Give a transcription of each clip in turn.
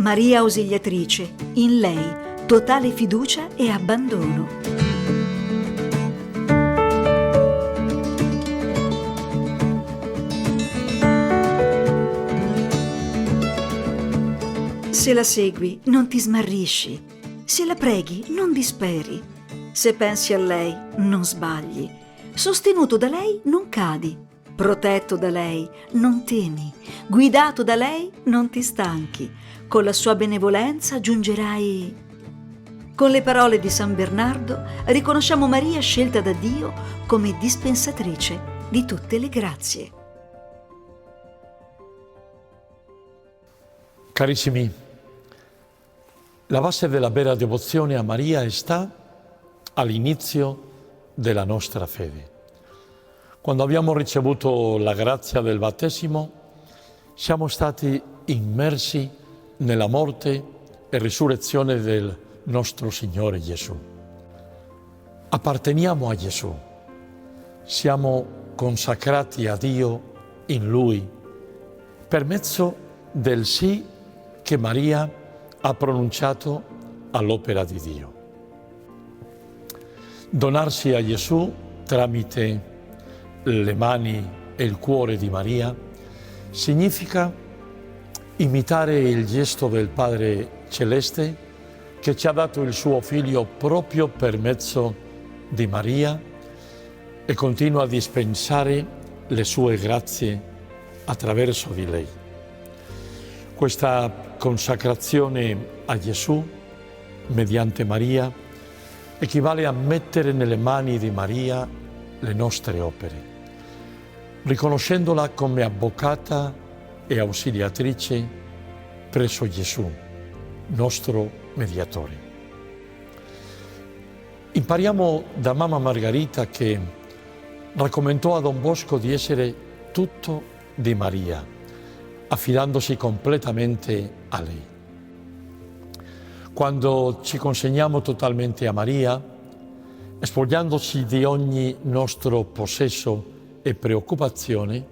Maria Ausiliatrice, in lei totale fiducia e abbandono. Se la segui, non ti smarrisci. Se la preghi, non disperi. Se pensi a lei, non sbagli. Sostenuto da lei, non cadi. Protetto da lei, non temi. Guidato da lei, non ti stanchi. Con la sua benevolenza giungerai. Con le parole di San Bernardo riconosciamo Maria scelta da Dio come dispensatrice di tutte le grazie. Carissimi, la base della vera devozione a Maria sta all'inizio della nostra fede. Quando abbiamo ricevuto la grazia del battesimo, siamo stati immersi nella morte e risurrezione del nostro Signore Gesù. Apparteniamo a Gesù, siamo consacrati a Dio in Lui, per mezzo del sì che Maria ha pronunciato all'opera di Dio. Donarsi a Gesù tramite le mani e il cuore di Maria significa imitare il gesto del Padre Celeste che ci ha dato il suo Figlio proprio per mezzo di Maria e continua a dispensare le sue grazie attraverso di lei. Questa consacrazione a Gesù mediante Maria equivale a mettere nelle mani di Maria le nostre opere, riconoscendola come avvocata e ausiliatrice presso Gesù, nostro mediatore. Impariamo da Mamma Margherita che raccomandò a Don Bosco di essere tutto di Maria, affidandosi completamente a lei. Quando ci consegniamo totalmente a Maria, spogliandoci di ogni nostro possesso e preoccupazione,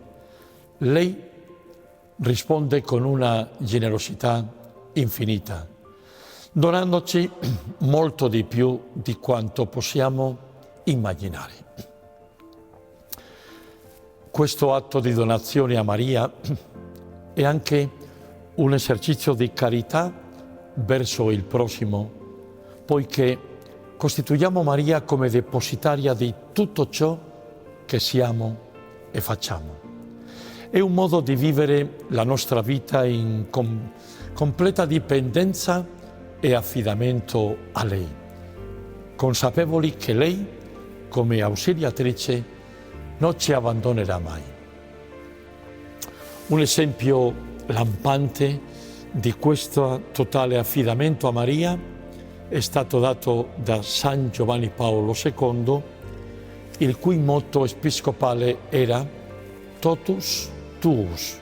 lei risponde con una generosità infinita, donandoci molto di più di quanto possiamo immaginare. Questo atto di donazione a Maria è anche un esercizio di carità verso il prossimo, poiché costituiamo Maria come depositaria di tutto ciò che siamo e facciamo. È un modo di vivere la nostra vita in completa dipendenza e affidamento a lei, consapevoli che lei, come ausiliatrice, non ci abbandonerà mai. Un esempio lampante di questo totale affidamento a Maria è stato dato da San Giovanni Paolo II, il cui motto episcopale era Totus Tuus,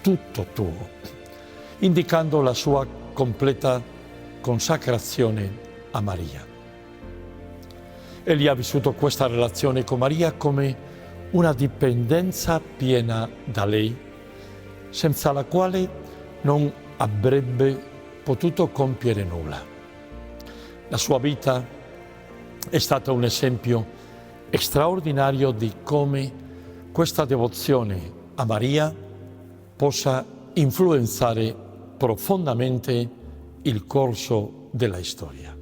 tutto tuo, indicando la sua completa consacrazione a Maria. Egli ha vissuto questa relazione con Maria come una dipendenza piena da lei, senza la quale non avrebbe potuto compiere nulla. La sua vita è stata un esempio straordinario di come questa devozione a Maria possa influenzare profondamente il corso della storia.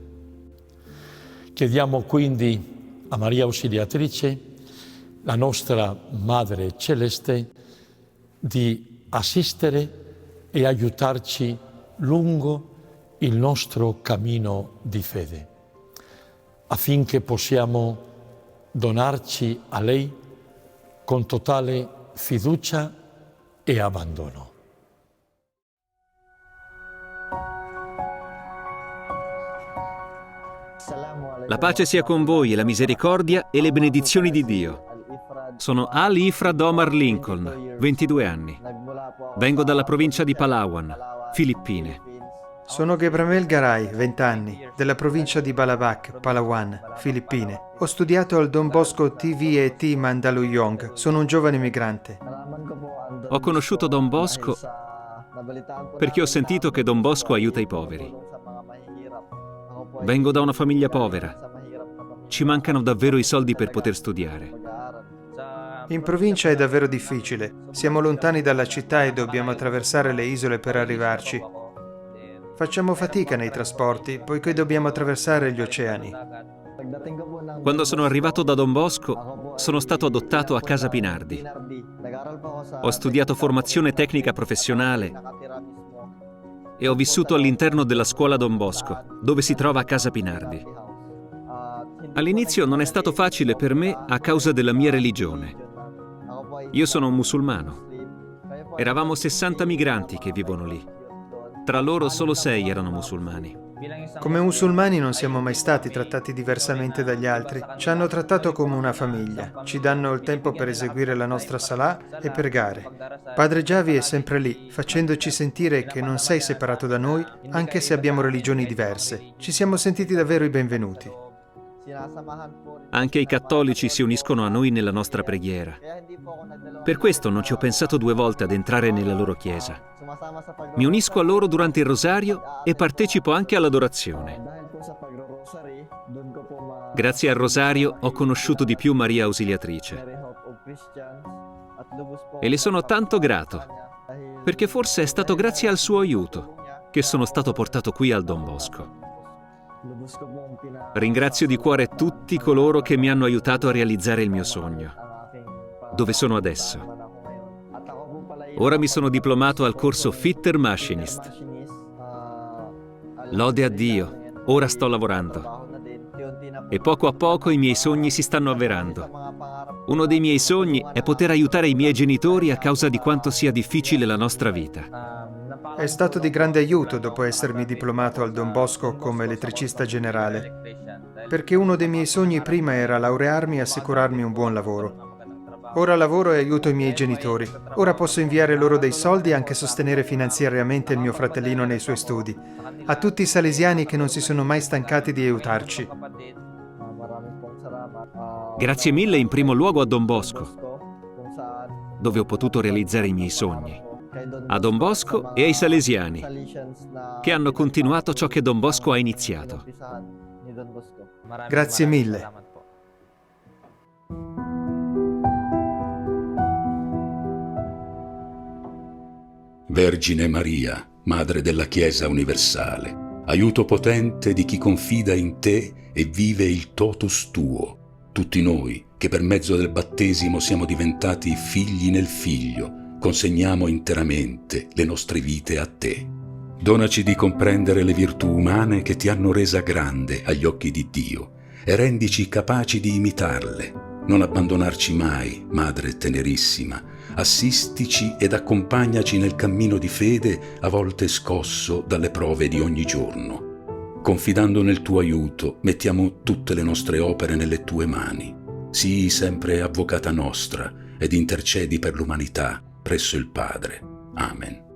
Chiediamo quindi a Maria Ausiliatrice, la nostra Madre Celeste, di assistere e aiutarci lungo il nostro cammino di fede, affinché possiamo donarci a lei con totale fiducia e abbandono. La pace sia con voi e la misericordia e le benedizioni di Dio. Sono Ali Ifrad Omar Lincoln, 22 anni. Vengo dalla provincia di Palawan, Filippine. Sono Gebramel Garay, 20 anni, della provincia di Balabac, Palawan, Filippine. Ho studiato al Don Bosco TVET Mandaluyong. Sono un giovane migrante. Ho conosciuto Don Bosco perché ho sentito che Don Bosco aiuta i poveri. Vengo da una famiglia povera. Ci mancano davvero i soldi per poter studiare. In provincia è davvero difficile. Siamo lontani dalla città e dobbiamo attraversare le isole per arrivarci. Facciamo fatica nei trasporti, poiché dobbiamo attraversare gli oceani. Quando sono arrivato da Don Bosco, sono stato adottato a Casa Pinardi. Ho studiato formazione tecnica professionale e ho vissuto all'interno della scuola Don Bosco, dove si trova Casa Pinardi. All'inizio non è stato facile per me a causa della mia religione. Io sono un musulmano. Eravamo 60 migranti che vivono lì. Tra loro solo 6 erano musulmani. Come musulmani non siamo mai stati trattati diversamente dagli altri. Ci hanno trattato come una famiglia. Ci danno il tempo per eseguire la nostra salah e pregare. Padre Javi è sempre lì, facendoci sentire che non sei separato da noi, anche se abbiamo religioni diverse. Ci siamo sentiti davvero i benvenuti. Anche i cattolici si uniscono a noi nella nostra preghiera. Per questo non ci ho pensato 2 volte ad entrare nella loro chiesa. Mi unisco a loro durante il rosario e partecipo anche all'adorazione. Grazie al rosario ho conosciuto di più Maria Ausiliatrice. E le sono tanto grato, perché forse è stato grazie al suo aiuto che sono stato portato qui al Don Bosco. Ringrazio di cuore tutti coloro che mi hanno aiutato a realizzare il mio sogno. Dove sono adesso? Ora mi sono diplomato al corso Fitter Machinist. Lode a Dio, ora sto lavorando. E poco a poco i miei sogni si stanno avverando. Uno dei miei sogni è poter aiutare i miei genitori a causa di quanto sia difficile la nostra vita. È stato di grande aiuto dopo essermi diplomato al Don Bosco come elettricista generale, perché uno dei miei sogni prima era laurearmi e assicurarmi un buon lavoro. Ora lavoro e aiuto i miei genitori. Ora posso inviare loro dei soldi e anche sostenere finanziariamente il mio fratellino nei suoi studi. A tutti i salesiani che non si sono mai stancati di aiutarci. Grazie mille in primo luogo a Don Bosco, dove ho potuto realizzare i miei sogni. A Don Bosco e ai salesiani, che hanno continuato ciò che Don Bosco ha iniziato. Grazie mille. Vergine Maria, Madre della Chiesa universale, aiuto potente di chi confida in te e vive il totus tuo, tutti noi che per mezzo del battesimo siamo diventati figli nel Figlio, consegniamo interamente le nostre vite a te. Donaci di comprendere le virtù umane che ti hanno resa grande agli occhi di Dio e rendici capaci di imitarle. Non abbandonarci mai, Madre tenerissima. Assistici ed accompagnaci nel cammino di fede, a volte scosso dalle prove di ogni giorno. Confidando nel tuo aiuto, mettiamo tutte le nostre opere nelle tue mani. Sii sempre avvocata nostra ed intercedi per l'umanità presso il Padre. Amen.